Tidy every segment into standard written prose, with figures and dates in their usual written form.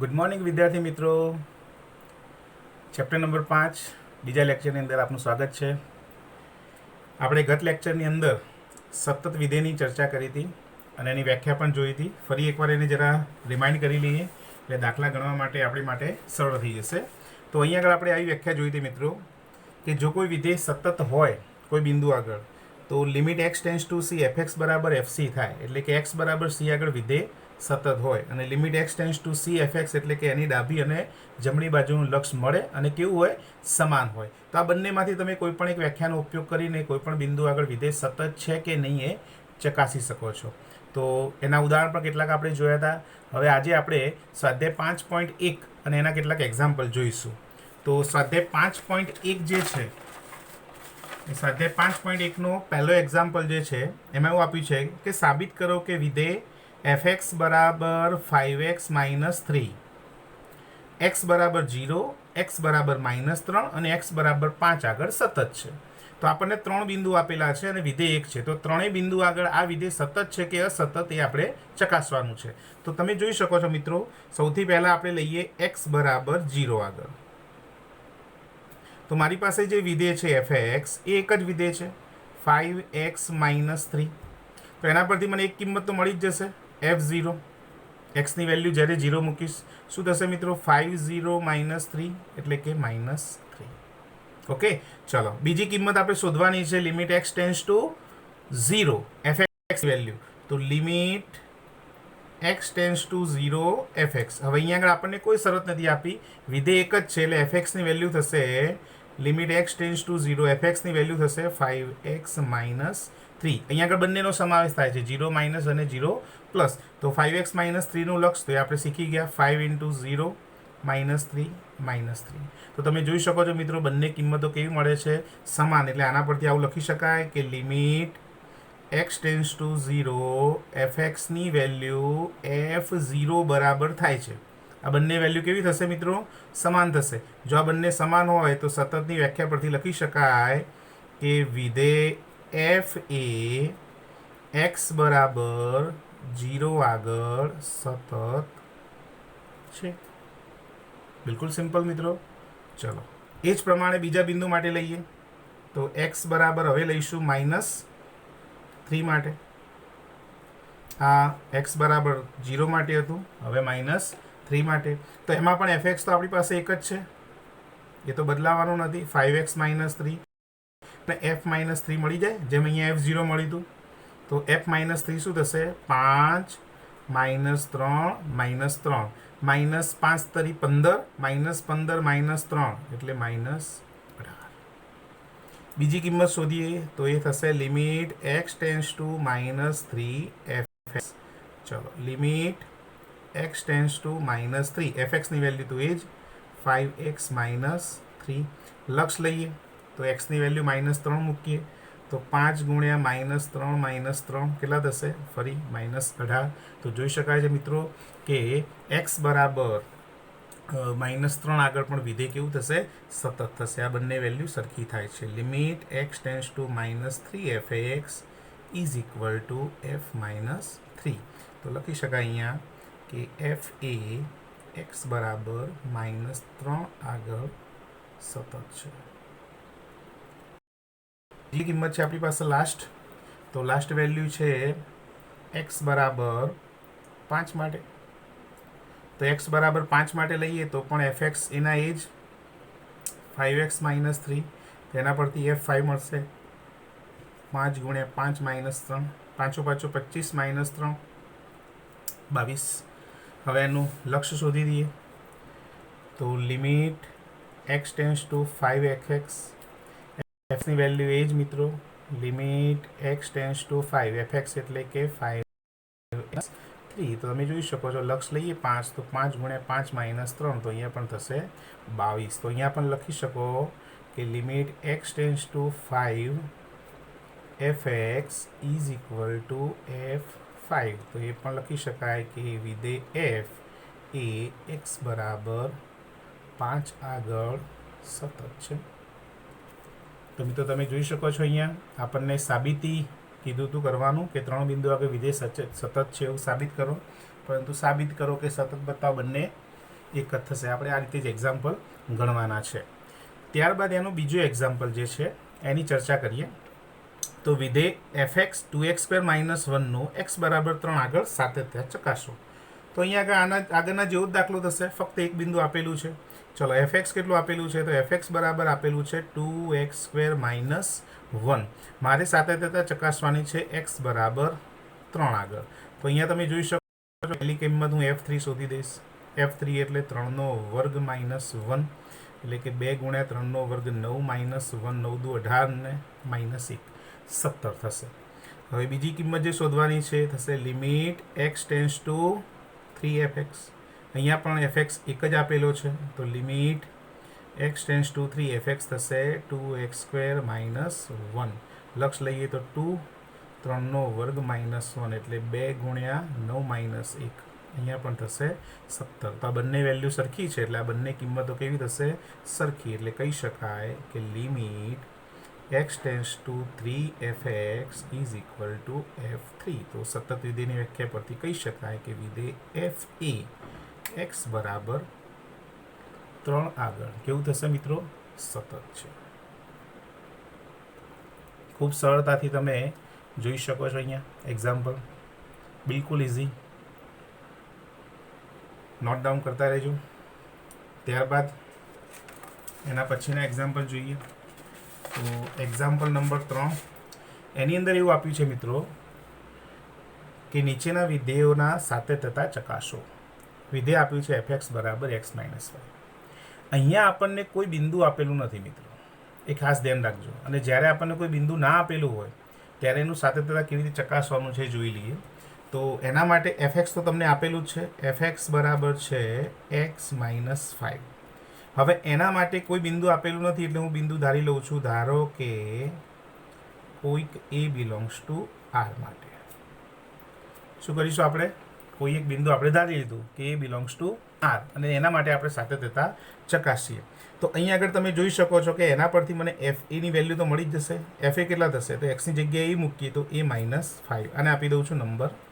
Good morning વિદ્યાર્થી મિત્રો. Chapter number 5 બીજા લેક્ચરની અંદર આપનું સ્વાગત છે. આપણે ગત લેક્ચરની અંદર સતત વિધેયની ચર્ચા કરી હતી અને એની વ્યાખ્યા પણ જોઈ હતી. ફરી એકવાર એને જરા રિમાઇન્ડ કરી લઈએ એટલે દાખલા ગણવા માટે આપણી માટે સરળ થઈ જશે. તો અહીંયા આગળ આપણે આવી વ્યાખ્યા જોઈ હતી મિત્રો કે જો કોઈ વિધેય સતત હોય કોઈ બિંદુ આગળ તો limit x tends two C F બરાબર એફસી થાય. એટલે કે એક્સ બરાબર સી આગળ વિધેય સતત હોય અને limit x tends two C F એટલે કે એની ડાબી અને જમણી બાજુનું લક્ષ મળે અને કેવું હોય, સમાન હોય. તો આ બંનેમાંથી તમે કોઈ પણ એક વ્યાખ્યાનો ઉપયોગ કરીને કોઈ પણ બિંદુ આગળ વિધેય સતત છે કે નહીં એ ચકાસી શકો છો. તો એના ઉદાહરણ પણ કેટલાક આપણે જોયા હતા. હવે આજે આપણે સ્વાધ્યાય 5.1 અને એના કેટલાક એક્ઝામ્પલ જોઈશું. તો સ્વાધ્યાય 5.1 જે છે એ સ્વાધ્યાય 5.1નો પહેલો એક્ઝામ્પલ જે છે એમાં એવું આપ્યું છે કે સાબિત કરો કે વિધેય fx બરાબર 5x માઇનસ 3, x બરાબર 0, x બરાબર -3 અને x બરાબર 5 આગળ સતત છે. તો આપણને ત્રણ બિંદુ આપેલા છે અને વિધેય એક છે. તો ત્રણેય બિંદુ આગળ આ વિધેય સતત છે કે અસતત એ આપણે ચકાસવાનું છે. તો તમે જોઈ શકો છો મિત્રો, સૌથી પહેલાં આપણે લઈએ x બરાબર 0 આગળ. તો મારી પાસે જે વિધેય છે fx એ એક જ વિધેય છે 5x -3. તો એના પરથી મને એક કિંમત તો મળી જ જશે f0. એક્સની વેલ્યુ જ્યારે 0 મૂકીશ શું થશે મિત્રો? 50 - 3 એટલે કે -3. ઓકે, ચલો બીજી કિંમત આપણે શોધવાની છે. Limit x tends to 0 f value. તો limit x tends to 0 f. હવે અહીંયા આગળ આપણને કોઈ શરત નથી આપી, વિધેય એક જ છે એટલે એફએક્સની વેલ્યુ થશે લિમિટ એક્સ ટેન્સ ટુ 0 એફએક્સની વેલ્યુ થશે 5x - 3. અહીંયા આગળ બંનેનો સમાવેશ થાય છે, 0 માઇનસ અને 0 પ્લસ. તો 5x - 3નું લક્ષ તો એ આપણે શીખી ગયા 5 × 0 -3 -3. તો તમે જોઈ શકો છો મિત્રો, બંને કિંમતો કેવી મળે છે? સમાન. એટલે આના પરથી આવું લખી શકાય કે લિમિટ એક્સ ટેન્સ ટુ 0 એફએક્સની વેલ્યુ f0 બરાબર થાય છે. આ બંને વેલ્યુ કેવી થશે મિત્રો? સમાન થશે. જો આ બંને સમાન હોય તો સતતની વ્યાખ્યા પરથી લખી શકાય કે વિધેય f એ x બરાબર 0 આગળ સતત છે. બિલકુલ સિમ્પલ મિત્રો. ચલો એ જ પ્રમાણે બીજા બિંદુ માટે લઈએ. તો x બરાબર હવે લઈશું -3 માટે. આ x બરાબર 0 માટે હતું, હવે -3 માટે. તો એમાં પણ fx તો આપણી પાસે એક જ છે, એ તો બદલાવાનો નથી. 5x - 3 અને f -3 મળી જાય, જેમ અહીંયા f0 મળ્યું હતું. તો f -3 શું થશે? 5 - 3 -3 -5 તરી 15 -15 -3 એટલે -18. બીજી કિંમત શોધીએ તો એ થશે limit x tends to -3 f. ચલો લિમિટ એક્સ ટેન્સ ટુ -3 એફએક્સની વેલ્યુ તો એ જ 5x - 3. લક્ષ લઈએ તો એક્સની વેલ્યુ -3 મૂકીએ તો 5 × -3 કેટલા થશે? ફરી -18. તો જોઈ શકાય છે મિત્રો કે x બરાબર -3 આગળ પણ વિધેય કેવું થશે? સતત થશે. આ બંને વેલ્યુ સરખી થાય છે. Limit x tends to -3 F is equal two f -3. તો લખી શકાય અહીંયા કે f એ x બરાબર -3 આગળ સતત છે. બીજી કિંમત છે આપણી પાસે લાસ્ટ. તો લાસ્ટ વેલ્યુ છે x બરાબર 5 માટે. તો x બરાબર 5 માટે લઈએ તો પણ fx એના એ જ 5x - 3. તેના પરથી f5 મળશે 5 × 5 -3 5 5 25 -3 22. હવે એનું લક્ષ્ય શોધી દઈએ. તો limit x tends to 5fx. એફની વેલ્યુ એ જ મિત્રો, limit x tends to 5 f x એટલે કે 5x 3. તો તમે જોઈ શકો છો, લક્ષ લઈએ 5 તો 5 × 5 -3 તો અહીંયા પણ થશે 22. તો અહીંયા પણ લખી શકો કે limit x tends to 5 FX is equal two f5. તો એ પણ લખી શકાય કે વિધેય f એ x બરાબર 5 આગળ સતત છે. તો મિત્રો તમે જોઈ શકો છો, અહીંયા આપણને સાબિતી કીધું હતું કરવાનું કે ત્રણ બિંદુ આગળ વિધેય સતત છે એવું સાબિત કરો. પરંતુ સાબિત કરો કે સતત બતાવો બંને એક જ થશે. આપણે આ રીતે જ એક્ઝામ્પલ ગણવાના છે. ત્યારબાદ એનું બીજું એક્ઝામ્પલ જે છે એની ચર્ચા કરીએ. તો વિધેય fx 2x² - 1નું x બરાબર 3 આગળ સાતત્ય ચકાસો. તો અહીંયા આગળ આગળના જેવો જ દાખલો થશે, ફક્ત એક બિંદુ આપેલું છે. ચલો fx કેટલું આપેલું છે? તો fx બરાબર આપેલું છે 2x² - 1. મારે સાતત્યતા ચકાસવાની છે x બરાબર 3 આગળ. તો અહીંયા તમે જોઈ શકો છો પહેલી કિંમત હું f3 શોધી દઈશ. f3 એટલે 3નો વર્ગ માઇનસ 1, એટલે કે 2 ગુણ્યા 3નો વર્ગ 9 માઇનસ 1, 9 દુ 18 ને માઇનસ 1 17 થશે. હવે બીજી કિંમત જે શોધવાની છે થશે limit x tends two 3fx. અહીંયા પણ fx એક જ આપેલો છે, તો limit x tends two 3fx થશે 2x² - 1. લક્ષ લઈએ તો 2, 3નો વર્ગ માઇનસ 1 એટલે 2 ગુણ્યા 9 માઇનસ 1, અહીંયા પણ થશે 17. તો આ બંને વેલ્યુ સરખી છે એટલે આ બંને કિંમતો કેવી થશે? સરખી. એટલે કહી શકાય કે limit x tends two 3fx is equal two f3. તો સતત વિધેયની વ્યાખ્યા પરથી કહી શકાય કે વિધેય f એ x બરાબર 3 આગળ કેવું થશે મિત્રો? સતત છે. ખૂબ સરળતાથી તમે જોઈ શકો છો અહીંયા એક્ઝામ્પલ, બિલકુલ ઇઝી. નોટ ડાઉન કરતા રહેજો. ત્યારબાદ એના પછીના એક્ઝામ્પલ જોઈએ. તો એક્ઝામ્પલ નંબર 3, એની અંદર એવું આપ્યું છે મિત્રો કે નીચેના વિધેયોના સાતત્યતા ચકાસો. વિધેય આપ્યું છે fx બરાબર x - 5. અહીંયા આપણને કોઈ બિંદુ આપેલું નથી મિત્રો, એ ખાસ ધ્યાન રાખજો. અને જ્યારે આપણને કોઈ બિંદુ ના આપેલું હોય ત્યારે એનું સાતત્યતા કેવી રીતે ચકાસવાનું છે જોઈ લઈએ. તો એના માટે fx તો તમને આપેલું જ છે, fx બરાબર છે x - 5. હવે એના માટે કોઈ બિંદુ આપેલું નથી એટલે હું બિંદુ ધારી લઉં છું. ધારો કે કોઈક a બિલોંગ્સ ટુ r માટે શું કરીશું આપણે? કોઈ એક બિંદુ આપણે ધારી લીધું કે a બિલોંગ્સ ટુ r, અને એના માટે આપણે સાતત્યતા ચકાસીએ. તો અહીંયા આગળ તમે જોઈ શકો છો કે એના પરથી મને fa ની વેલ્યુ તો મળી જ જશે. fa કેટલા થશે? તો x ની જગ્યાએ એ મૂકીએ તો a - 5, અને આપી દઉં છું નંબર 1.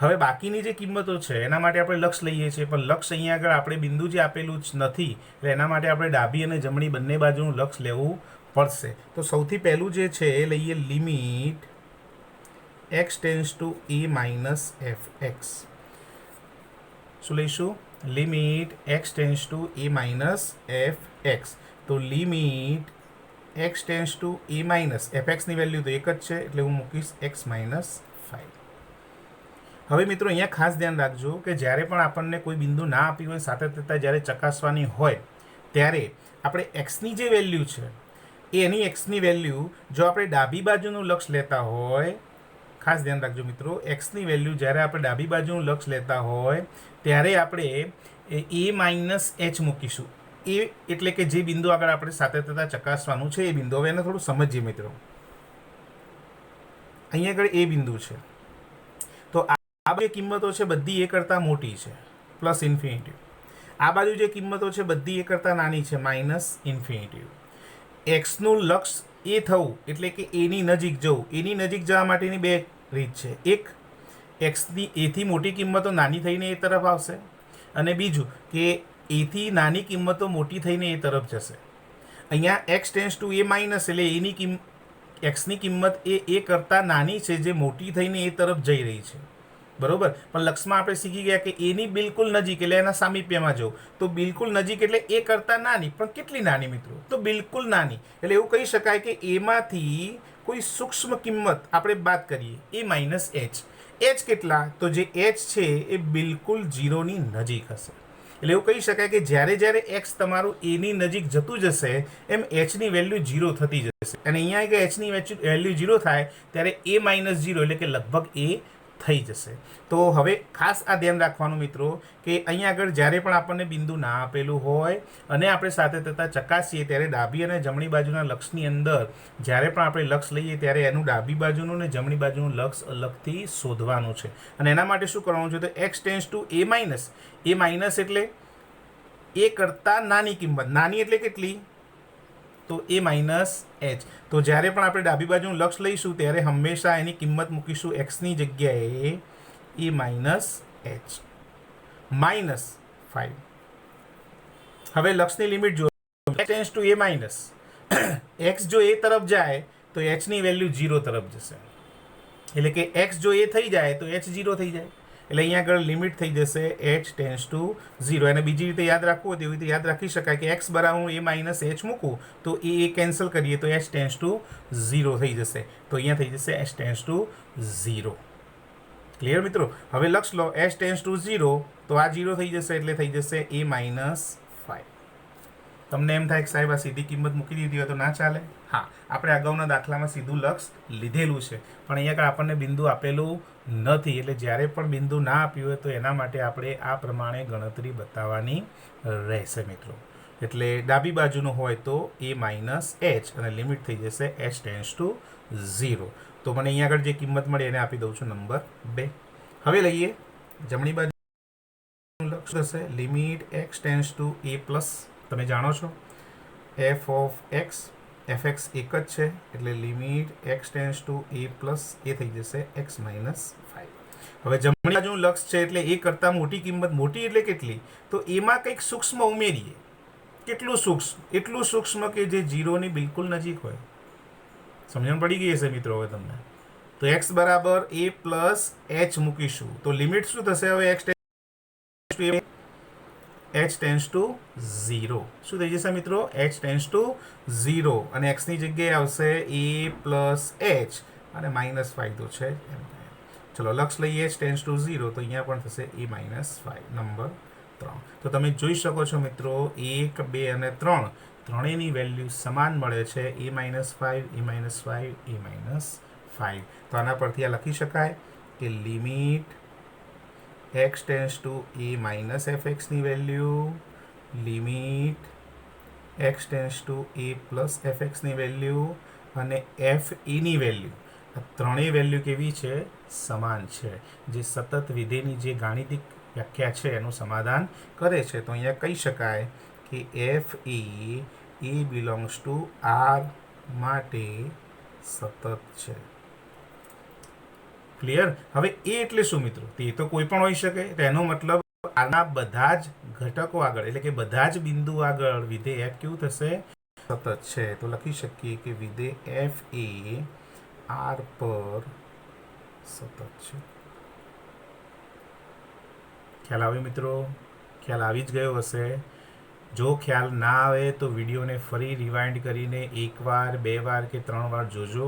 હવે બાકીની જે કિંમતો છે એના માટે આપણે લક્ષ લઈએ છીએ, પણ લક્ષ અહીંયા આગળ આપણે બિંદુ જે આપેલું જ નથી એટલે એના માટે આપણે ડાબી અને જમણી બંને બાજુનું લક્ષ લેવું પડશે. તો સૌથી પહેલું જે છે એ લઈએ limit x tends to a minus fx. શું લઈશું? Limit x tends to a minus fx. તો limit x tends to a minus fx ની વેલ્યુ તો એક જ છે એટલે હું મૂકીશ x - 5. હવે મિત્રો અહીંયા ખાસ ધ્યાન રાખજો કે જ્યારે પણ આપણને કોઈ બિંદુ ના આપી હોય, સાતત્યતા જ્યારે ચકાસવાની હોય ત્યારે આપણે એક્સની જે વેલ્યુ છે એની એક્સની વેલ્યુ જો આપણે ડાબી બાજુનું લક્ષ લેતા હોય, ખાસ ધ્યાન રાખજો મિત્રો, એક્સની વેલ્યુ જ્યારે આપણે ડાબી બાજુનું લક્ષ લેતા હોય ત્યારે આપણે a - h મૂકીશું. એ એટલે કે જે બિંદુ આગળ આપણે સાતત્યતા ચકાસવાનું છે એ બિંદુ. હવે એને થોડું સમજીએ મિત્રો. અહીંયા આગળ એ બિંદુ છે, તો આ જે કિંમતો છે બધી એ કરતાં મોટી છે પ્લસ ઇન્ફિનિટી. આ બાજુ જે કિંમતો છે બધી એ કરતાં નાની છે માઇનસ ઇન્ફિનિટી. એક્સનું લક્ષ એ થવું એટલે કે એની નજીક જવું. એની નજીક જવા માટેની બે રીત છે. એક, એક્સની એથી મોટી કિંમતો નાની થઈને એ તરફ આવશે, અને બીજું કે એથી નાની કિંમતો મોટી થઈને એ તરફ જશે. અહીંયા x tends to a minus એટલે એની એક્સની કિંમત એ કરતાં નાની છે જે મોટી થઈને એ તરફ જઈ રહી છે, બરોબર. પણ લક્ષમાં આપણે શીખી ગયા કે એની બિલકુલ નજીક એટલે એના સામીપ્યમાં જવું. તો બિલકુલ નજીક એટલે એ કરતાં નાની, પણ કેટલી નાની મિત્રો? તો બિલકુલ નાની. એટલે એવું કહી શકાય કે એમાંથી કોઈ સૂક્ષ્મ કિંમત આપણે બાદ કરીએ, એ માઇનસ h. h કેટલા? તો જે h છે એ બિલકુલ 0ની નજીક હશે. એટલે એવું કહી શકાય કે જ્યારે જ્યારે x તમારું એની નજીક જતું જશે એમ hની વેલ્યુ 0 થતી જશે. અને અહીંયા આગળ hની વેલ્યુ 0 થાય ત્યારે a - 0 એટલે કે લગભગ એ થઈ જશે. તો હવે ખાસ આ ધ્યાન રાખવાનું મિત્રો કે અહીંયા આગળ જ્યારે પણ આપણને બિંદુ ના આપેલું હોય અને આપણે સાતત્યતા ચકાસીએ ત્યારે ડાબી અને જમણી બાજુના લક્ષની અંદર જ્યારે પણ આપણે લક્ષ લઈએ ત્યારે એનું ડાબી બાજુનું અને જમણી બાજુનું લક્ષ અલગથી શોધવાનું છે. અને એના માટે શું કરવાનું છે? તો x tends to a minus. A minus એટલે એ કરતાં નાની કિંમત. નાની એટલે કેટલી? તો a માઇનસ h. તો જ્યારે પણ આપણે ડાબી બાજુનું લક્ષ લઈશું ત્યારે હંમેશા એની કિંમત મૂકીશું એક્સની જગ્યાએ a માઇનસ h. -5. હવે લક્ષની લિમિટ જો x tends to a minus x જો a તરફ જાય તો h ની વેલ્યુ 0 તરફ જશે, એટલે કે x જો a થઈ જાય તો h 0 થઈ જાય, એટલે અહીંયા આગળ લિમિટ થઈ જશે h ટેન્સ ટુ 0. અને બીજી રીતે યાદ રાખવું હોય તેવી રીતે યાદ રાખી શકાય કે x બરાબર હું a માઇનસ h મૂકું તો એ કેન્સલ કરીએ તો h ટેન્સ ટુ 0 થઈ જશે, તો અહીંયા થઈ જશે h ટેન્સ ટુ 0. ક્લિયર મિત્રો? હવે લક્ષ લો h ટેન્સ ટુ 0 તો આ 0 થઈ જશે એટલે થઈ જશે a માઇનસ 5. તમને એમ થાય કે સાહેબ આ સીધી કિંમત મૂકી દીધી હોય તો ના ચાલે? હા, આપણે અગાઉના દાખલામાં સીધું લક્ષ લીધેલું છે, પણ અહીંયા આગળ આપણને બિંદુ આપેલું નથી, એટલે જ્યારે પણ બિંદુ ના આપ્યું હોય તો એના માટે આપણે આ પ્રમાણે ગણતરી બતાવવાની રહેશે મિત્રો. એટલે ડાબી બાજુનું હોય તો a માઇનસ h અને લિમિટ થઈ જશે h ટેન્સ ટુ 0. તો મને અહીંયા આગળ જે કિંમત મળી એને આપી દઉં છું નંબર 2. હવે લઈએ જમણી બાજુ લક્ષ થશે limit x tends to a plus. તમે જાણો છો f ઓફ x fx એક જ છે, એટલે limit x tends to a plus એ થઈ જશે x માઇનસ 5. હવે જમણી બાજુનું લક્ષ છે એટલે એ કરતાં મોટી કિંમત, મોટી એટલે કેટલી? તો એમાં કંઈક સૂક્ષ્મ ઉમેરીએ. કેટલું સૂક્ષ્મ? એટલું સૂક્ષ્મ કે જે 0ની બિલકુલ નજીક હોય. સમજણ પડી ગઈ હશે મિત્રો હવે તમને? તો x બરાબર a પ્લસ h મૂકીશું તો લિમિટ શું થશે? હવે h ટેન્સ ટુ 0 શું થઈ જશે મિત્રો? h ટેન્સ ટુ 0 અને x ની જગ્યાએ આવશે a પ્લસ h અને માઇનસ 5 તો છે. ચલો લક્ષ લઈએ h ટેન્સ ટુ 0 તો અહીંયા પણ થશે a માઇનસ 5. નંબર 3. તો તમે જોઈ શકો છો મિત્રો 1, 2 અને 3 ત્રણેયની વેલ્યુ સમાન મળે છે, a minus 5, a minus 5, a minus 5. તો આના પરથી આ લખી શકાય કે limit x tends to a minus fx ની value, limit x tends to a plus fx ની વેલ્યુ અને fe ની વેલ્યુ, આ ત્રણેય વેલ્યુ કેવી છે? સમાન છે. જે સતત વિધેયની જે ગાણિતિક વ્યાખ્યા છે એનું સમાધાન કરે છે. તો અહીંયા કહી શકાય કે fe A belongs to r માટે સતત છે. ક્લિયર? હવે એ એટલે શું મિત્રો? તે તો કોઈ પણ હોઈ શકે. તેનો મતલબ આના બધા જ ઘટકો આગળ, એટલે કે બધા જ બિંદુ આગળ વિધેય f કેવું થશે? સતત છે. તો લખી શકીએ કે વિધેય f એ r પર સતત છે. ખ્યાલ આવ્યો મિત્રો? ખ્યાલ આવી જ ગયો હશે. જો ખ્યાલ ના આવે તો વિડીયોને ફરી રિવાઇન્ડ કરીને એકવાર, 2 વાર કે 3 વાર જોજો,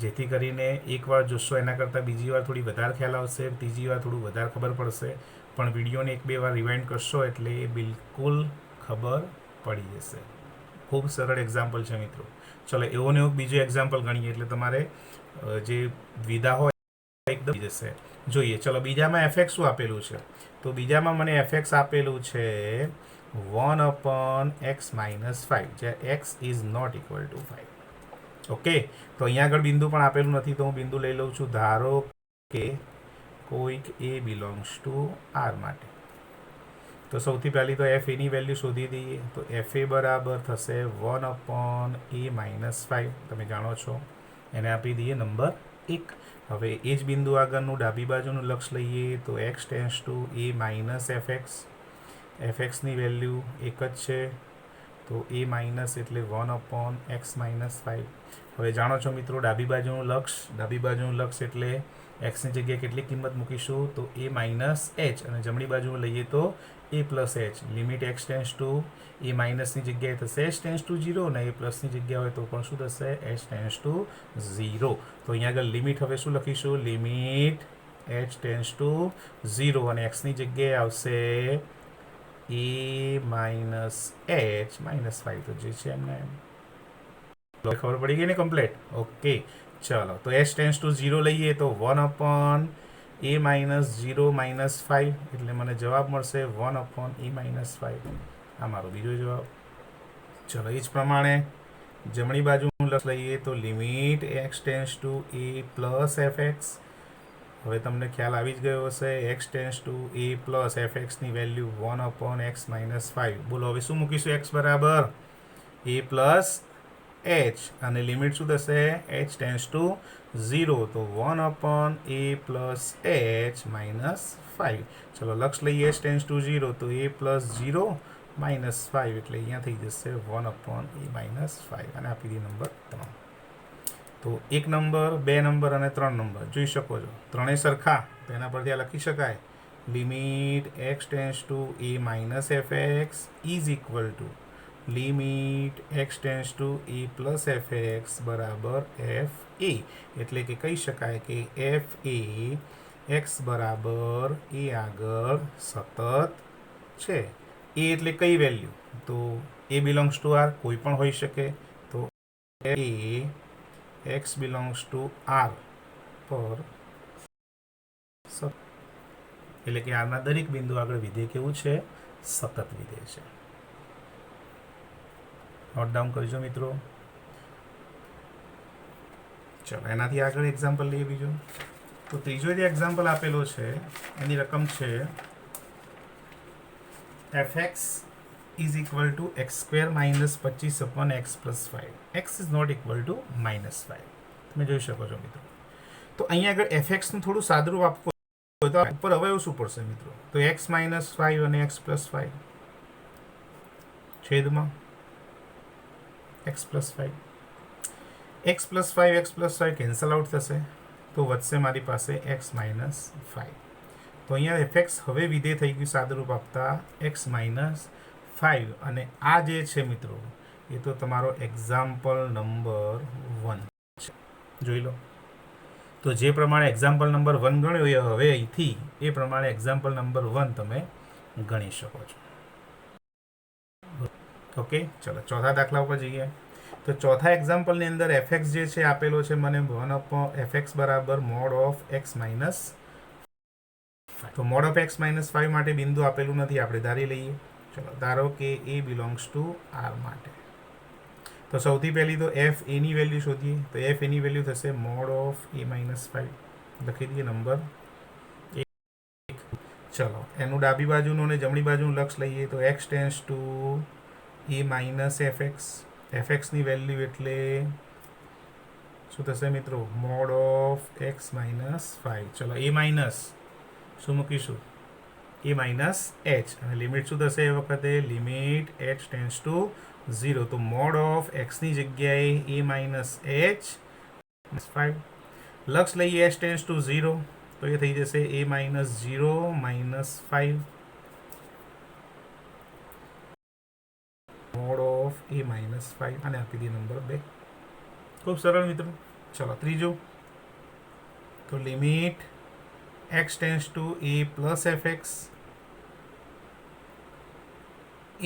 જેથી કરીને એકવાર જોશો એના કરતાં બીજી વાર થોડી વધારે ખ્યાલ આવશે, ત્રીજી વાર થોડું વધારે ખબર પડશે, પણ વિડીયોને 1-2 વાર રિવાઇન્ડ કરશો એટલે એ બિલકુલ ખબર પડી જશે. ખૂબ સરળ એક્ઝામ્પલ છે મિત્રો. ચલો એવો ને એવો બીજો એક્ઝામ્પલ ગણીએ એટલે તમારે જે વિધા હોય એકદમ જશે. જોઈએ ચલો બીજામાં fx શું આપેલું છે? તો બીજામાં મને fx આપેલું છે 1/x માઇનસ 5, જ્યાં x is not equal to 5. Okay, તો અહીંયા આગળ બિંદુ પણ આપેલું નથી તો હું બિંદુ લઈ લઉં છું. ધારો કે કોઈક a બિલોંગ્સ ટુ r માટે. તો સૌથી પહેલી તો f ની વેલ્યુ શોધી દઈએ. તો fa બરાબર થશે 1/a માઇનસ 5. તમે જાણો છો એને આપી દઈએ નંબર 1. હવે એ જ બિંદુ આગળનું ડાબી બાજુનું લક્ષ લઈએ તો x tends to a minus fx. fxની વેલ્યુ એક જ છે તો a માઇનસ એટલે 1/x માઇનસ 5. હવે જાણો છો મિત્રો ડાબી બાજુનું લક્ષ એટલે x ની જગ્યાએ કેટલી કિંમત મૂકીશું? તો a માઇનસ h અને જમણી બાજુ લઈએ તો a plus h. Limit x tends to a માઇનસની જગ્યાએ થશે h ટેન્સ ટુ 0 અને a પ્લસની જગ્યાએ હોય તો પણ શું થશે? h tense to 0. તો અહીંયા આગળ લિમિટ હવે શું લખીશું? લિમિટ h ટેન્સ ટુ 0 અને x ની જગ્યાએ આવશે a માઇનસ h માઇનસ 5. તો જે છે એમને ખબર પડી ગઈ ને કમ્પ્લીટ? ઓકે ચલો તો h ટેન્સ ટુ 0 લઈએ તો 1/a માઇનસ 0 માઇનસ 5 એટલે મને જવાબ મળશે 1/a માઇનસ 5. આ મારો બીજો જવાબ. ચલો એ જ પ્રમાણે જમણી બાજુ લક્ષ લઈએ તો limit x tends to a plus fx. હવે તમને ખ્યાલ આવી જ ગયો હશે x tends to a plus fxની વેલ્યુ 1/x માઇનસ 5. બોલો હવે શું મૂકીશું? x બરાબર a પ્લસ એચ અને લિમિટ શું થશે એચ ટેન્સ ટુ 0 તો 1/a પ્લસ એચ માઇનસ 5. ચલો લક્ષ લઈએ એચ ટેન્સ ટુ 0 તો a પ્લસ 0 માઇનસ 5 એટલે અહીંયા થઈ જશે 1/a માઇનસ 5 અને આપી દઈએ નંબર 3. તો 1 નંબર 2 નંબર અને 3 નંબર જોઈ શકો છો ત્રણેય સરખા તો એના પરથી આ લખી શકાય limit x tends to a minus F x is equal to limit x tends to a plus f x બરાબર એફ એ એટલે કે કહી શકાય કે એફ એ એક્સ બરાબર એ આગળ સતત છે. એ એટલે કઈ વેલ્યુ તો એ બિલોંગ્સ ટુ આર કોઈ પણ હોઈ શકે તો એ એક્સ બિલોંગ્સ ટુ આર પર એટલે કે આરના દરેક બિંદુ આગળ વિધેય કેવું છે સતત વિધેય છે. નોટ ડાઉન કરજો મિત્રો. ચલો એનાથી આગળ એક્ઝામ્પલ લઈએ બીજું. તો ત્રીજો જે એક્ઝામ્પલ આપેલો છે એની રકમ છે f x is equal to x square minus 25/x plus 5. X is not equal to -5. તમે જોઈ શકો છો મિત્રો. તો અહીંયા આગળ એફ એક્સનું થોડું સાદુરૂપ આપવું તો ઉપર હવે શું પડશે મિત્રો તો એક્સ માઇનસ 5 અને એક્સ પ્લસ 5 છેદમાં x plus 5 x plus 5 cancel out થશે તો વધશે મારી પાસે એક્સ માઇનસ 5. તો અહીંયા એફએક્સ હવે વિધેય થઈ ગયું સાદુરૂપ આપતા એક્સ માઇનસ 5 અને આ જે છે મિત્રો એ તો તમારો એક્ઝામ્પલ નંબર 1 છે. જોઈ લો તો જે પ્રમાણે એક્ઝામ્પલ નંબર 1 ગણ્યો એ હવે અહીંથી એ પ્રમાણે એક્ઝામ્પલ નંબર 1 તમે ગણી શકો છો. ઓકે ચલો ચોથા દાખલા ઉપર જઈએ. તો ચોથા એક્ઝામ્પલની અંદર એફએક્સ જે છે આપેલો છે મને 1/fx બરાબર મોડ ઓફ એક્સ માઇનસ 5. તો મોડ ઓફ એક્સ માઇનસ 5 માટે બિંદુ આપેલું નથી આપણે ધારી લઈએ. ચલો ધારો કે એ બિલોંગ્સ ટુ આર માટે તો સૌથી પહેલી તો એફ એની વેલ્યુ શોધીએ તો એફ એની વેલ્યુ થશે મોડ ઓફ એ માઇનસ 5 લખી દઈએ નંબર 1. ચલો એનું ડાબી બાજુનું અને જમણી બાજુનું લક્ષ લઈએ તો x tends to a minus એફએક્સની વેલ્યુ એટલે શું થશે મિત્રો મોડ ઓફ એક્સ માઇનસ 5. ચલો એ માઇનસ શું મૂકીશું એ માઇનસ એચ અને લિમિટ શું થશે એ વખતે લિમિટ એચ ટેન્સ ટુ 0 તો મોડ ઓફ એક્સની જગ્યાએ એ માઇનસ એચ 5 લક્ષ લઈએ એચ ટેન્સ ટુ 0 તો એ થઈ જશે a minus 0 minus 5 mod of a minus 5 અને આપી દઈએ નંબર 2. ખૂબ સરળ મિત્રો. ચલો ત્રીજું તો limit x tends to a plus f x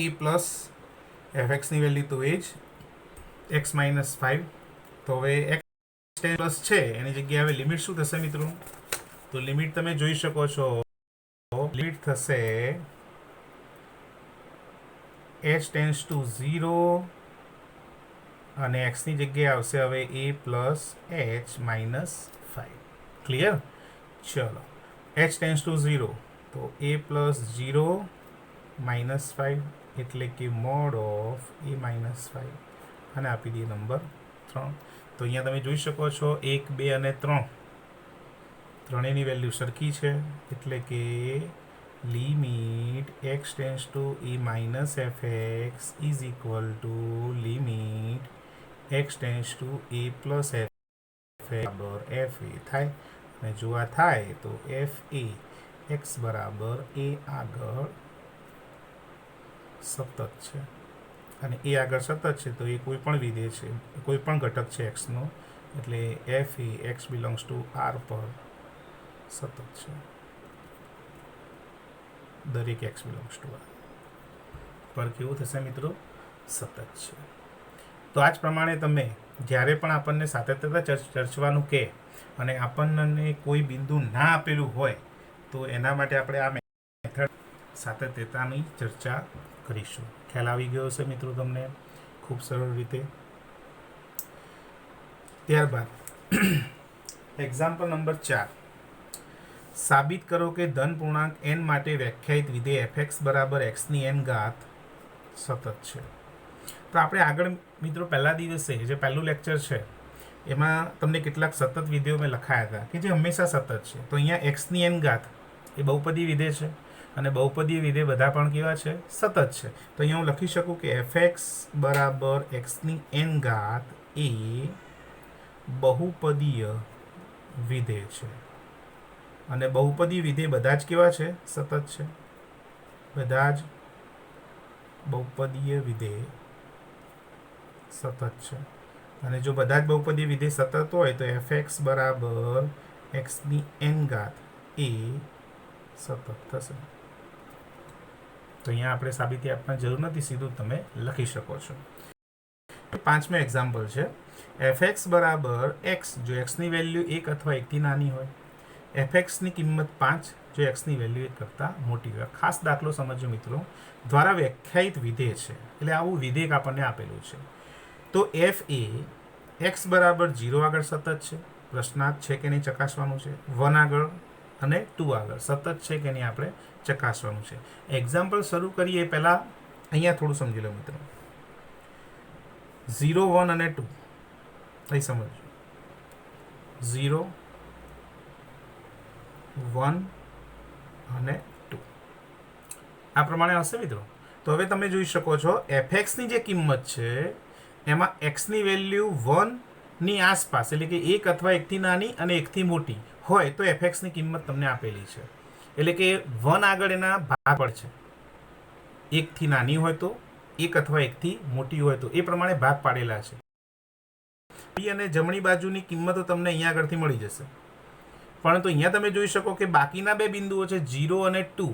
a plus f એક્સની વેલ્યુ તો એ જ એક્સ માઇનસ 5 તો હવે એક્સ પ્લસ છે એની જગ્યાએ હવે લિમિટ શું થશે મિત્રો તો લિમિટ તમે જોઈ શકો છો લિમિટ થશે એચ ટેન્સ ટુ 0 અને એક્સની જગ્યાએ આવશે હવે એ પ્લસ એચ માઇનસ 5. ક્લિયર. ચલો એચ ટેન્સ ટુ 0 તો એ પ્લસ 0 માઇનસ 5 એટલે કે મોડ ઓફ એ માઇનસ 5 અને આપી દઈએ નંબર 3. તો અહીંયા તમે જોઈ શકો છો 1 2 અને 3 ત્રણેયની વેલ્યુ સરખી છે એટલે કે limit x tends to a minus F x is equal to limit x tends to a plus F બરાબર એફ એ થાય અને જો આ થાય તો એફ એ એક્સ બરાબર એ આગળ સતત છે અને એ આગળ સતત છે તો એ કોઈ પણ વિધેય છે કોઈ પણ ઘટક છે એક્સનો એટલે એફ એ એક્સ બિલોંગ્સ ટુ આર પર સતત છે. દરેક એક્સ બિલોંગ્સ ટુ આર પર કેવું થશે મિત્રો સતત છે. તો આ જ પ્રમાણે તમે જ્યારે પણ આપણને સાતત્યતા ચર્ચવાનું કહે અને આપણને કોઈ બિંદુ ના આપેલું હોય તો એના માટે આપણે આ મેથડ સાતત્યતાની ચર્ચા કરીશું. ખ્યાલ આવી ગયો હશે મિત્રો તમને ખૂબ સરળ રીતે. ત્યારબાદ એક્ઝામ્પલ નંબર 4 સાબિત કરો કે ધન પૂર્ણાંક n માટે વ્યાખ્યાયિત વિધેય fx બરાબર x ની n ઘાત સતત છે. તો આપણે આગળ મિત્રો પહેલા દિવસે જે પહેલું લેક્ચર છે એમાં તમને કેટલાક સતત વિધેયો મેં લખાયા હતા કે જે હંમેશા સતત છે. તો અહીંયા એક્સની એન ઘાત એ બહુપદી વિધેય છે અને બહુપદીય વિધેય બધા પણ કેવા છે? સતત છે. તો અહીંયા હું લખી શકું કે એફ બરાબર એક્સની એન ઘાત એ બહુપદીય વિધેય છે. અને બહુપદી વિધેય બધા જ કેવા છે? સતત છે. બધા જ બહુપદીય વિધેય સતત છે. અને જો બધા જ બહુપદીય વિધેય સતત હોય તો એફ બરાબર એક્સની એન ઘાત એ સતત થશે. તો અહીંયા આપણે સાબિતી આપવાની જરૂર નથી, સીધું તમે લખી શકો છો. 5મું એક્ઝામ્પલ છે. એફ બરાબર એક્સ જો એક્સની વેલ્યુ 1 અથવા 1 થી નાની હોય, એફએક્સની કિંમત 5 જો એક્સની વેલ્યુ 1 કરતાં મોટી હોય. ખાસ દાખલો સમજો મિત્રો, દ્વારા વ્યાખ્યાયિત વિધેય છે, એટલે આવું વિધેયક આપણને આપેલું છે. તો એફ એ એક્સ બરાબર 0 આગળ સતત છે, પ્રશ્નાર્થ છે કે નહીં ચકાસવાનું છે. 1 આગળ અને 2 આગળ સતત છે કે નહીં આપણે ચકાસવાનું છે. એક્ઝામ્પલ શરૂ કરીએ પહેલાં અહીંયા થોડું સમજી લો મિત્રો. 0, 1 અને 2 અહીં સમજો. 0, 1 અને 2 આ પ્રમાણે હશે મિત્રો. તો હવે તમે જોઈ શકો છો એફએક્સની જે કિંમત છે એમાં એક્સની વેલ્યુ 1ની આસપાસ, એટલે કે 1 અથવા 1 થી નાની અને 1 થી મોટી હોય તો એફએક્સની કિંમત તમને આપેલી છે. એટલે કે 1 આગળ એના ભાગ પડશે. 1 થી નાની હોય તો, 1 અથવા 1 થી મોટી હોય તો, એ પ્રમાણે ભાગ પાડેલા છે. અને જમણી બાજુની કિંમતો તમને અહીંયા આગળથી મળી જશે. પરંતુ અહીંયા તમે જોઈ શકો કે બાકીના બે બિંદુઓ છે 0 અને 2.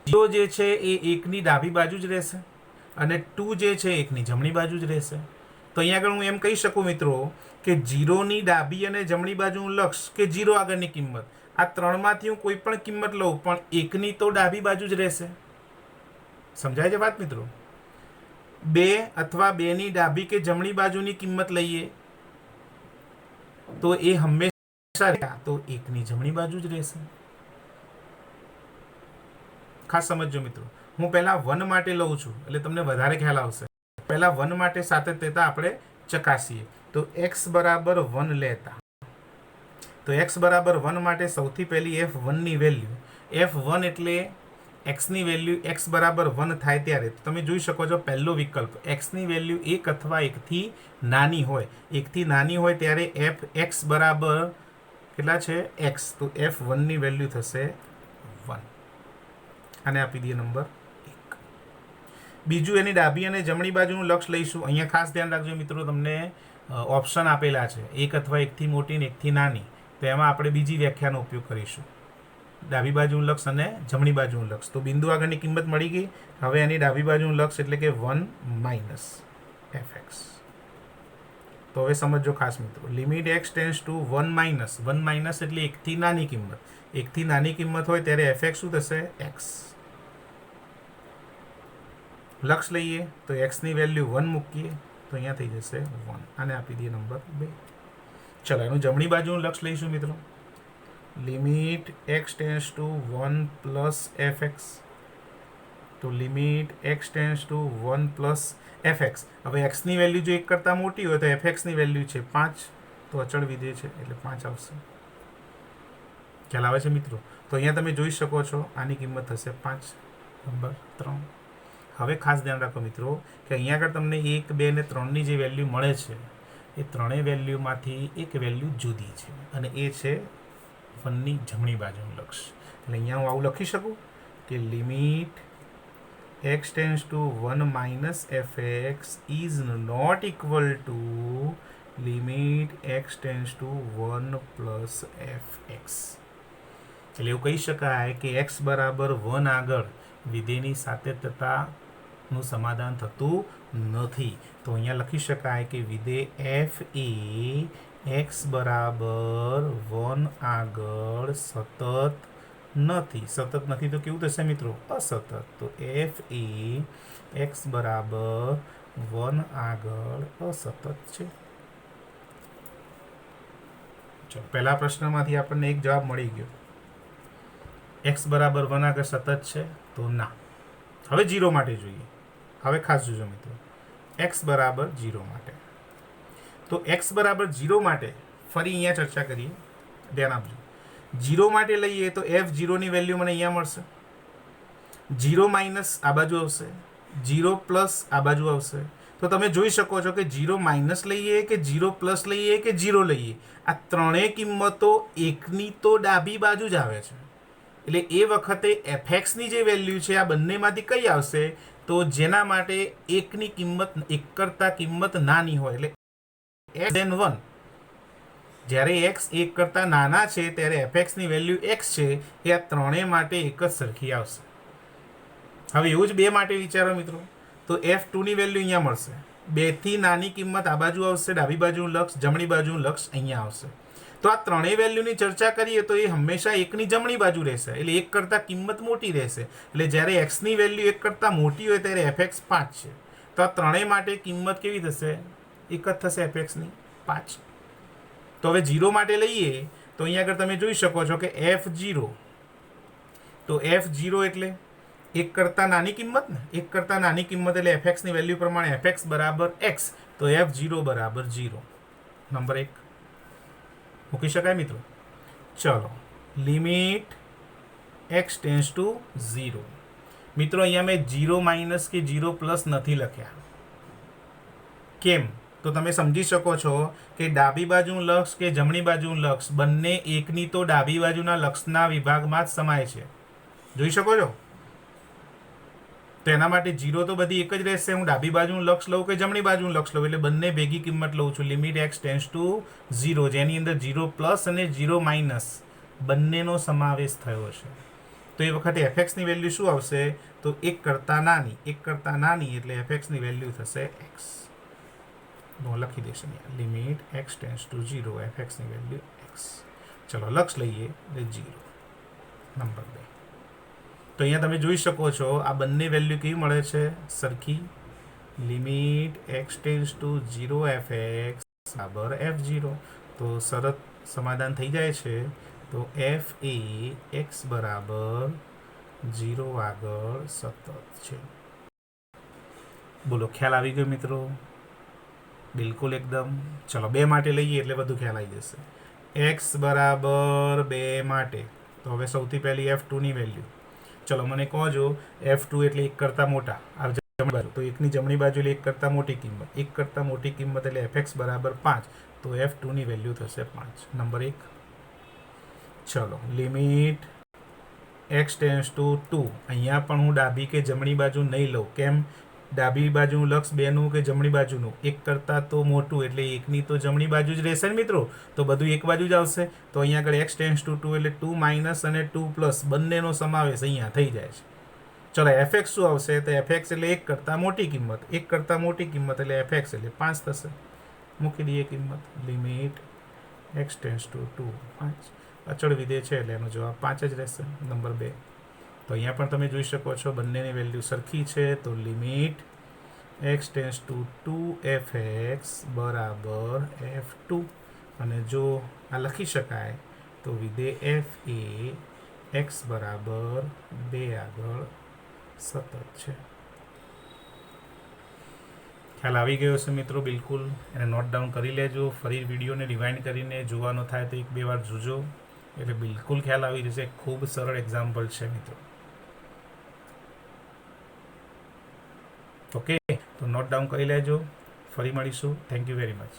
0 જે છે એ 1ની ડાબી બાજુ જ રહેશે અને 2 જે છે 1ની જમણી બાજુ જ રહેશે. તો અહીંયા આગળ હું એમ કહી શકું મિત્રો કે 0ની ડાબી અને જમણી બાજુનું લક્ષ કે 0 આગળની કિંમત, આ ત્રણમાંથી હું કોઈ પણ કિંમત લઉં પણ 1ની તો ડાબી બાજુ જ રહેશે. સમજાય છે વાત મિત્રો? 2 અથવા 2ની ડાબી કે જમણી બાજુની કિંમત લઈએ તો એ હંમેશા તો 1ની જમણી બાજુ જ રહેશે. ખાસ સમજો મિત્રો, હું પહેલા 1 માટે લઉં છું એટલે તમને વધારે ખ્યાલ આવશે. પહેલા 1 માટે સાતત્યતા આપણે ચકાસીએ. તો x બરાબર 1 લેતા, તો x બરાબર 1 માટે સૌથી પહેલી f1ની વેલ્યુ, f1 એટલે એક્સની વેલ્યુ x બરાબર 1 થાય ત્યારે તમે જોઈ શકો છો પહેલો વિકલ્પ એક્સની વેલ્યુ 1 અથવા 1 થી નાની હોય. 1 થી નાની હોય ત્યારે એફ એક્સ બરાબર કેટલા છે? x. તો f1ની વેલ્યુ થશે 1. આને આપી દઈએ નંબર 1. બીજું એની ડાબી અને જમણી બાજુનું લક્ષ લઈશું. અહીંયા ખાસ ધ્યાન રાખજો મિત્રો, તમને ઓપ્શન આપેલા છે 1 અથવા 1 થી મોટી ને 1 થી નાની. તો એમાં આપણે બીજી વ્યાખ્યાનો ઉપયોગ કરીશું, ડાબી બાજુનું લક્ષ અને જમણી બાજુનું લક્ષ. તો બિંદુ આગળની કિંમત મળી ગઈ. હવે એની ડાબી બાજુનું લક્ષ એટલે કે 1 માઇનસ fx. તો હવે સમજો ખાસ મિત્રો, limit x tends to 1 minus, 1 minus એટલે 1 થી નાની કિંમત. 1 થી નાની કિંમત હોય ત્યારે fx શું થશે? x. લક્ષ લઈએ તો x ની વેલ્યુ 1 મૂકીએ તો અહીંયા થઈ જશે 1. આને આપી દઈએ નંબર 2. ચલો એનું જમણી બાજુનું લક્ષ લઈશું મિત્રો. Limit x tends to 1 plus fx. તો limit x tends to 1 plus fx. હવે x ની વેલ્યુ જો 1 કરતાં મોટી હોય તો fx ની વેલ્યુ છે 5, તો અચળ વિધેય છે એટલે 5 આવશે. ખ્યાલ આવે છે મિત્રો? તો અહીંયા તમે જોઈ શકો છો આની કિંમત થશે 5, નંબર 3. હવે ખાસ ધ્યાન રાખો મિત્રો કે અહીંયા આગળ તમને 1, 2 ને 3ની જે વેલ્યુ મળે છે એ ત્રણેય વેલ્યુમાંથી એક વેલ્યુ જુદી છે અને એ છે 1ની જમણી બાજુનું લક્ષ. એટલે અહીંયા હું આવું લખી શકું કે limit x tends to 1 minus fx is not equal to limit x tends to 1 plus fx. એટલે એવું કહી શકાય કે x બરાબર 1 આગળ વિધેયની સાતત્યતાનું સમાધાન થતું નથી. તો અહીંયા લખી શકાય કે વિધેય f એ x બરાબર 1 આગળ સતત નથી. સતત નથી તો કેવું થશે મિત્રો? અસતત. તો f એ x બરાબર 1 આગળ અસતત છે. ચલો પહેલા પ્રશ્નમાંથી આપણને એક જવાબ મળી ગયો. x બરાબર 1 આગળ સતત છે તો ના. હવે 0 માટે જોઈએ. હવે ખાસ જોજો મિત્રો, એક્સ બરાબર 0 માટે. તો એક્સ બરાબર 0 માટે ફરી અહીંયા ચર્ચા કરીએ, ધ્યાન આપજો. 0 માટે લઈએ તો F0ની વેલ્યુ મને અહીંયા મળશે. 0 માઇનસ આ બાજુ આવશે, 0 પ્લસ આ બાજુ આવશે. તો તમે જોઈ શકો છો કે 0 માઇનસ લઈએ કે 0 પ્લસ લઈએ કે 0 લઈએ, આ ત્રણેય કિંમતો એકની તો ડાબી બાજુ જ આવે છે. એટલે એ વખતે એફએક્સની જે વેલ્યુ છે આ બંનેમાંથી કઈ આવશે? તો જેના માટે એકની કિંમત એક કરતાં કિંમત નાની હોય, એટલે x(1). જ્યારે x 1 કરતાં નાના છે ત્યારે એફએક્સની વેલ્યુ x છે, એ આ ત્રણેય માટે એક જ સરખી આવશે. હવે એવું જ બે માટે વિચારો મિત્રો, તો F2ની વેલ્યુ અહીંયા મળશે. 2 થી નાની કિંમત આ બાજુ આવશે, ડાબી બાજુનું લક્ષ, જમણી બાજુનું લક્ષ અહીંયા આવશે. તો આ ત્રણેય વેલ્યુની ચર્ચા કરીએ તો એ હંમેશા એકની જમણી બાજુ રહેશે, એટલે એક કરતાં કિંમત મોટી રહેશે. એટલે જ્યારે એક્સની વેલ્યુ એક કરતાં મોટી હોય ત્યારે એફએક્સ 5 છે. તો આ ત્રણેય માટે કિંમત કેવી થશે? એક જ થશે એફએક્સની 5. તો હવે 0 માટે લઈએ તો અહીંયા આગળ તમે જોઈ શકો છો કે F0, તો F0 એટલે એક કરતાં નાની કિંમત ને, એક કરતાં નાની કિંમત એટલે એફએક્સની વેલ્યુ પ્રમાણે એફએક્સ બરાબર એક્સ, તો F0 બરાબર 0. નંબર 1 મૂકી શકાય મિત્રો. ચલો, લિમિટ x ટેન્સ ટુ 0. મિત્રો અહીંયા મેં 0 માઇનસ કે 0 પ્લસ નથી લખ્યા. કેમ? તો તમે સમજી શકો છો કે ડાબી બાજુનું લક્ષ કે જમણી બાજુનું લક્ષ બંને એકની તો ડાબી બાજુના લક્ષના વિભાગમાં જ સમાય છે. જોઈ શકો છો? તો એના માટે 0 તો બધી એક જ રહેશે. હું ડાબી બાજુનું લક્ષ લઉં કે જમણી બાજુનું લક્ષ લઉં, એટલે બંને ભેગી કિંમત લઉં છું. લિમિટ x ટેન્સ ટુ 0, જેની અંદર 0 પ્લસ અને 0 માઇનસ બંનેનો સમાવેશ થયો છે. તો એ વખતે એફએક્સની વેલ્યુ શું આવશે? તો એક કરતાં નાની, એક કરતાં નાની એટલે એફએક્સની વેલ્યુ થશે x. લખી દેશે લિમિટ x ટેન્સ ટુ 0, એફએક્સની વેલ્યુ x. ચલો લક્ષ લઈએ એટલે 0. નંબર 2. તો અહીંયા તમે જોઈ શકો છો આ બંને વેલ્યુ કેવી મળે છે? સરખી. Limit x tends to 0 FX બરાબર F0. તો શરત સમાધાન થઈ જાય છે. તો f એ x બરાબર 0 આગળ સતત છે. બોલો, ખ્યાલ આવી ગયો મિત્રો? બિલકુલ એકદમ. ચલો 2 માટે લઈએ એટલે બધું ખ્યાલ આવી જશે. x બરાબર 2 માટે તો હવે સૌથી પહેલી F2ની વેલ્યુ. ચલો મને કહો છો F2 એટલે એક કરતાં મોટા, આ જમણી બાજુ, તો એકની જમણી બાજુ એટલે એક કરતાં મોટી કિંમત, એક કરતાં મોટી કિંમત એટલે fx બરાબર 5. તો F2ની વેલ્યુ થશે 5. નંબર 1. ચલો લિમિટ x ટેન્સ ટુ 2. અહીંયા પણ હું ડાબી કે જમણી બાજુ નહીં લઉં. કેમ? ડાબી બાજુનું લક્ષ 2નું કે જમણી બાજુનું એક કરતાં તો મોટું, એટલે એકની તો જમણી બાજુ જ રહેશે ને મિત્રો. તો બધું એક બાજુ જ આવશે. તો અહીંયા આગળ x ટેન્સ ટુ 2 એટલે 2 માઇનસ અને 2 પ્લસ બંનેનો સમાવેશ અહીંયા થઈ જાય છે. ચલો એફએક્સ શું આવશે? તો એફએક્સ એટલે એક કરતાં મોટી કિંમત, એક કરતાં મોટી કિંમત એટલે એફએક્સ એટલે 5 થશે. મૂકી દઈએ કિંમત. Limit x tends two 2, 5. અચળ વિધેય છે એટલે એનો જવાબ 5 જ રહેશે. નંબર 2. તો અહીંયા પણ તમે જોઈ શકો છો બંનેની વેલ્યુ સરખી છે. તો limit x tends two 2 fx બરાબર f2. અને જો આ લખી શકાય તો વિધેય f એ x બરાબર 2 આગળ સતત છે. ખ્યાલ આવી ગયો છે મિત્રો? બિલકુલ. એને નોટ ડાઉન કરી લેજો. ફરી વિડીયોને રિવાઇન્ડ કરીને જોવાનો થાય તો 1-2 વાર જોજો, એટલે બિલકુલ ખ્યાલ આવી જશે. ખૂબ સરળ એક્ઝામ્પલ છે મિત્રો. ઓકે, તો નોટ ડાઉન કરી લેજો. ફરી મળીશું. Thank you very much.